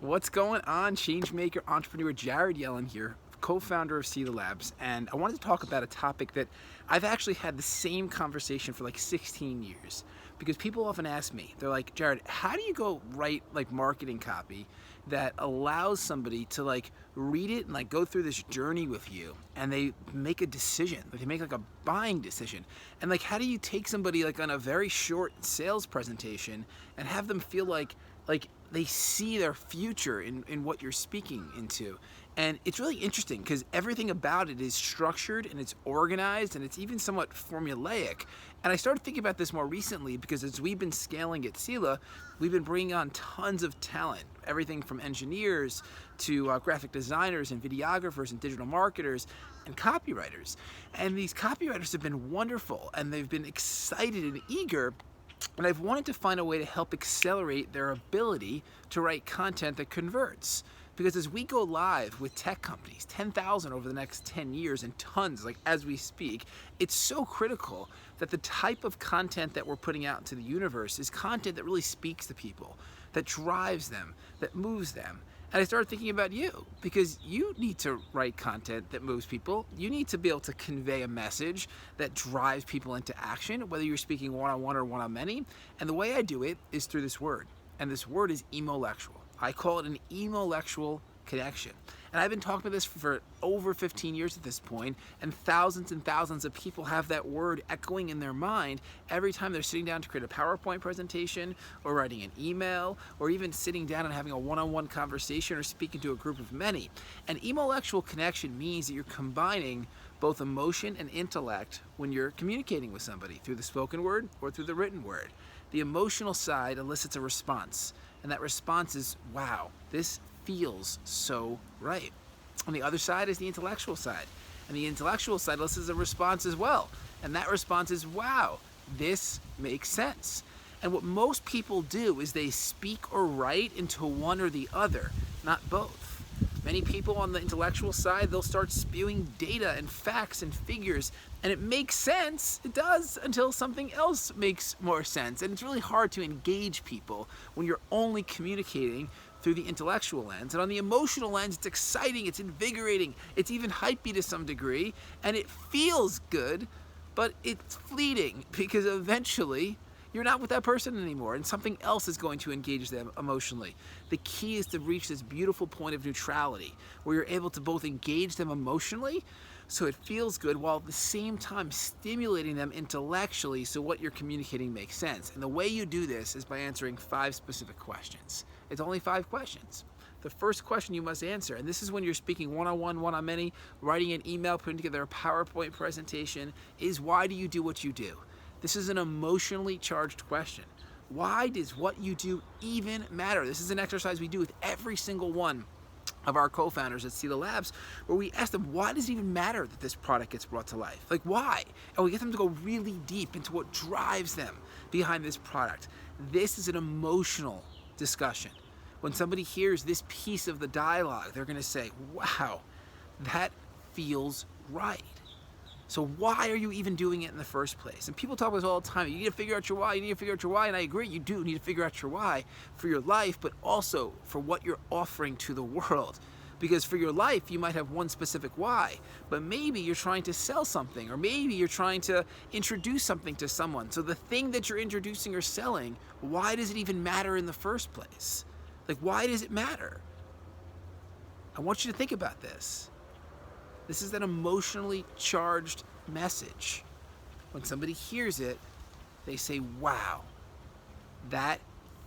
What's going on? Changemaker, entrepreneur Jared Yellin here, co-founder of Seed Labs, and I wanted to talk about a topic that I've actually had the same conversation for like 16 years. Because people often ask me, they're like, Jared, how do you go write like marketing copy that allows somebody to like read it and like go through this journey with you and they make a decision, like they make like a buying decision. And like how do you take somebody like on a very short sales presentation and have them feel like they see their future in what you're speaking into? And it's really interesting because everything about it is structured and it's organized and it's even somewhat formulaic. And I started thinking about this more recently because as we've been scaling at Sela, we've been bringing on tons of talent, everything from engineers to graphic designers and videographers and digital marketers and copywriters. And these copywriters have been wonderful and they've been excited and eager, and I've wanted to find a way to help accelerate their ability to write content that converts. Because as we go live with tech companies, 10,000 over the next 10 years and tons, like as we speak, it's so critical that the type of content that we're putting out into the universe is content that really speaks to people, that drives them, that moves them. And I started thinking about you, because you need to write content that moves people. You need to be able to convey a message that drives people into action, whether you're speaking one-on-one or one-on-many. And the way I do it is through this word, and this word is emolectual. I call it an emolectual connection. And I've been talking about this for over 15 years at this point, and thousands of people have that word echoing in their mind every time they're sitting down to create a PowerPoint presentation, or writing an email, or even sitting down and having a one-on-one conversation or speaking to a group of many. An emolectual connection means that you're combining both emotion and intellect when you're communicating with somebody through the spoken word or through the written word. The emotional side elicits a response, and that response is, wow, this feels so right. On the other side is the intellectual side, and the intellectual side elicits a response as well, and that response is, wow, this makes sense. And what most people do is they speak or write into one or the other, not both. Many people on the intellectual side, they'll start spewing data and facts and figures, and it makes sense, it does, until something else makes more sense. And it's really hard to engage people when you're only communicating through the intellectual lens. And on the emotional lens, it's exciting, it's invigorating, it's even hypey to some degree, and it feels good, but it's fleeting because eventually you're not with that person anymore and something else is going to engage them emotionally. The key is to reach this beautiful point of neutrality where you're able to both engage them emotionally so it feels good, while at the same time stimulating them intellectually so what you're communicating makes sense. And the way you do this is by answering 5 specific questions. It's only 5 questions. The first question you must answer, and this is when you're speaking one-on-one, one-on-many, writing an email, putting together a PowerPoint presentation, is why do you do what you do? This is an emotionally charged question. Why does what you do even matter? This is an exercise we do with every single one of our co-founders at Seed Labs, where we ask them, why does it even matter that this product gets brought to life? Like, why? And we get them to go really deep into what drives them behind this product. This is an emotional discussion. When somebody hears this piece of the dialogue, they're going to say, wow, that feels right. So why are you even doing it in the first place? And people talk about this all the time. You need to figure out your why. You need to figure out your why. And I agree, you do need to figure out your why for your life, but also for what you're offering to the world. Because for your life, you might have one specific why, but maybe you're trying to sell something, or maybe you're trying to introduce something to someone. So the thing that you're introducing or selling, why does it even matter in the first place? Like, why does it matter? I want you to think about this. This is an emotionally charged message. When somebody hears it, they say, wow, that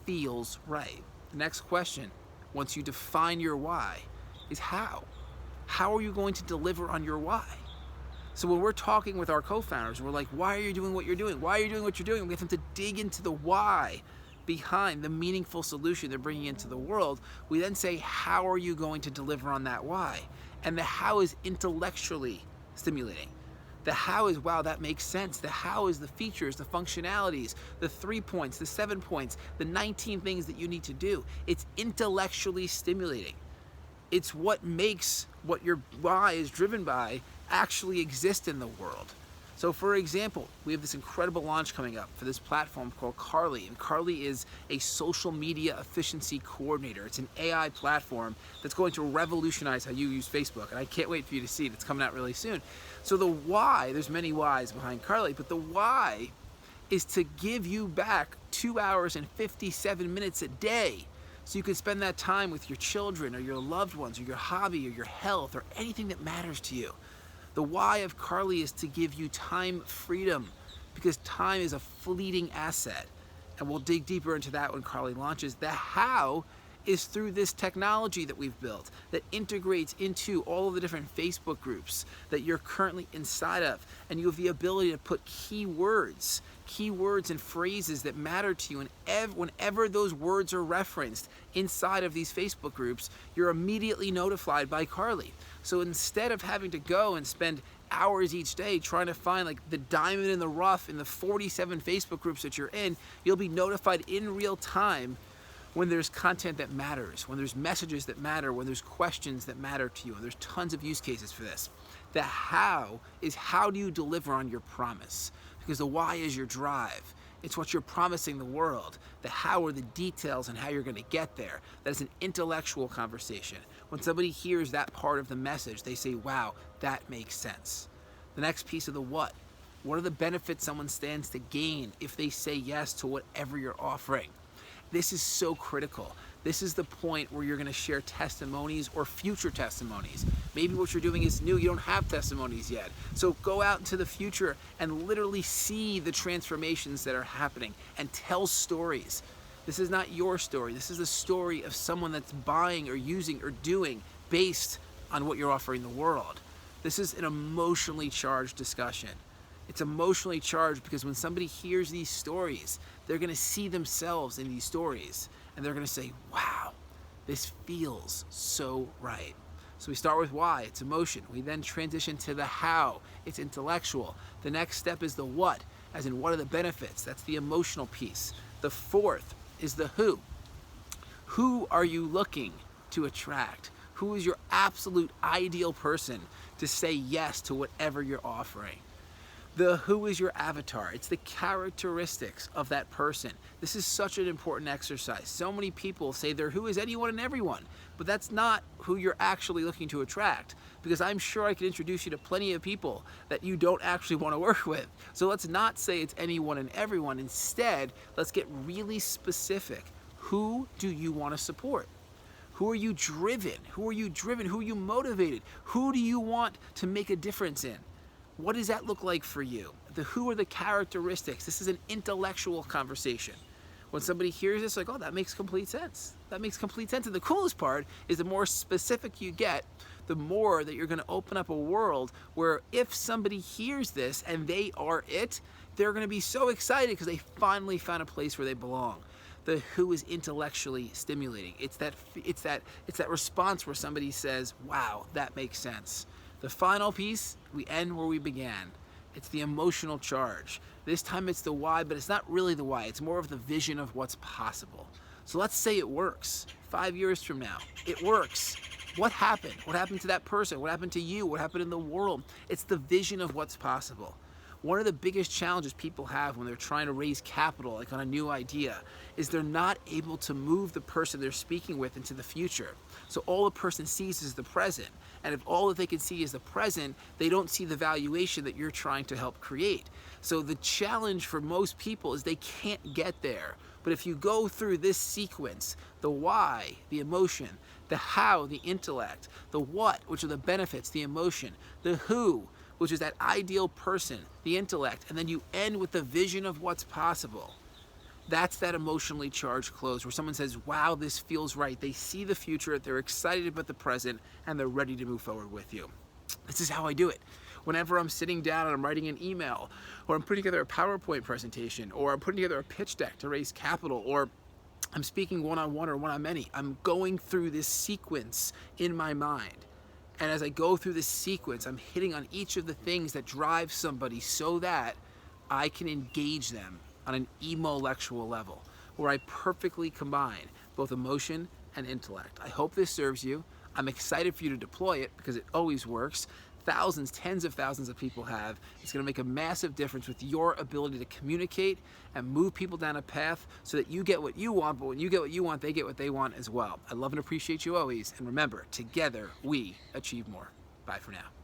feels right. The next question, once you define your why, is how. How are you going to deliver on your why? So when we're talking with our co-founders, we're like, why are you doing what you're doing? Why are you doing what you're doing? We get them to dig into the why behind the meaningful solution they're bringing into the world. We then say, how are you going to deliver on that why? And the how is intellectually stimulating. The how is, wow, that makes sense. The how is the features, the functionalities, the 3 points, the 7 points, the 19 things that you need to do. It's intellectually stimulating. It's what makes what your why is driven by actually exist in the world. So for example, we have this incredible launch coming up for this platform called Carly, and Carly is a social media efficiency coordinator. It's an AI platform that's going to revolutionize how you use Facebook, and I can't wait for you to see it. It's coming out really soon. So the why, there's many whys behind Carly, but the why is to give you back 2 hours and 57 minutes a day, so you can spend that time with your children or your loved ones or your hobby or your health or anything that matters to you. The why of Carly is to give you time freedom, because time is a fleeting asset. And we'll dig deeper into that when Carly launches. The how is through this technology that we've built that integrates into all of the different Facebook groups that you're currently inside of. And you have the ability to put keywords and phrases that matter to you. And whenever those words are referenced inside of these Facebook groups, you're immediately notified by Carly. So instead of having to go and spend hours each day trying to find like the diamond in the rough in the 47 Facebook groups that you're in, you'll be notified in real time when there's content that matters, when there's messages that matter, when there's questions that matter to you. And there's tons of use cases for this. The how is, how do you deliver on your promise? Because the why is your drive. It's what you're promising the world. The how are the details and how you're going to get there. That is an intellectual conversation. When somebody hears that part of the message, they say, wow, that makes sense. The next piece of the what. What are the benefits someone stands to gain if they say yes to whatever you're offering? This is so critical. This is the point where you're going to share testimonies or future testimonies. Maybe what you're doing is new, you don't have testimonies yet. So go out into the future and literally see the transformations that are happening and tell stories. This is not your story. This is the story of someone that's buying or using or doing based on what you're offering the world. This is an emotionally charged discussion. It's emotionally charged because when somebody hears these stories, they're going to see themselves in these stories and they're going to say, wow, this feels so right. So we start with why, it's emotion. We then transition to the how, it's intellectual. The next step is the what, as in what are the benefits? That's the emotional piece. The fourth is the who. Who are you looking to attract? Who is your absolute ideal person to say yes to whatever you're offering? The who is your avatar. It's the characteristics of that person. This is such an important exercise. So many people say their who is anyone and everyone, but that's not who you're actually looking to attract, because I'm sure I can introduce you to plenty of people that you don't actually want to work with. So let's not say it's anyone and everyone. Instead, let's get really specific. Who do you want to support? Who are you driven? Who are you driven? Who are you motivated? Who do you want to make a difference in? What does that look like for you? The who are the characteristics. This is an intellectual conversation. When somebody hears this, like, oh, that makes complete sense. That makes complete sense. And the coolest part is the more specific you get, the more that you're going to open up a world where if somebody hears this and they are it, they're going to be so excited because they finally found a place where they belong. The who is intellectually stimulating. It's that response where somebody says, wow, that makes sense. The final piece, we end where we began. It's the emotional charge. This time it's the why, but it's not really the why. It's more of the vision of what's possible. So let's say it works. 5 years from now, it works. What happened? What happened to that person? What happened to you? What happened in the world? It's the vision of what's possible. One of the biggest challenges people have when they're trying to raise capital, like on a new idea, is they're not able to move the person they're speaking with into the future. So all the person sees is the present. And if all that they can see is the present, they don't see the valuation that you're trying to help create. So the challenge for most people is they can't get there. But if you go through this sequence, the why, the emotion, the how, the intellect, the what, which are the benefits, the emotion, the who, which is that ideal person, the intellect, and then you end with the vision of what's possible. That's that emotionally charged close where someone says, wow, this feels right. They see the future, they're excited about the present, and they're ready to move forward with you. This is how I do it. Whenever I'm sitting down and I'm writing an email, or I'm putting together a PowerPoint presentation, or I'm putting together a pitch deck to raise capital, or I'm speaking one-on-one or one-on-many, I'm going through this sequence in my mind. And as I go through this sequence, I'm hitting on each of the things that drive somebody so that I can engage them on an emolectual level, where I perfectly combine both emotion and intellect. I hope this serves you. I'm excited for you to deploy it because it always works. thousands, tens of thousands of people have. It's going to make a massive difference with your ability to communicate and move people down a path so that you get what you want, but when you get what you want, they get what they want as well. I love and appreciate you always, and remember, together we achieve more. Bye for now.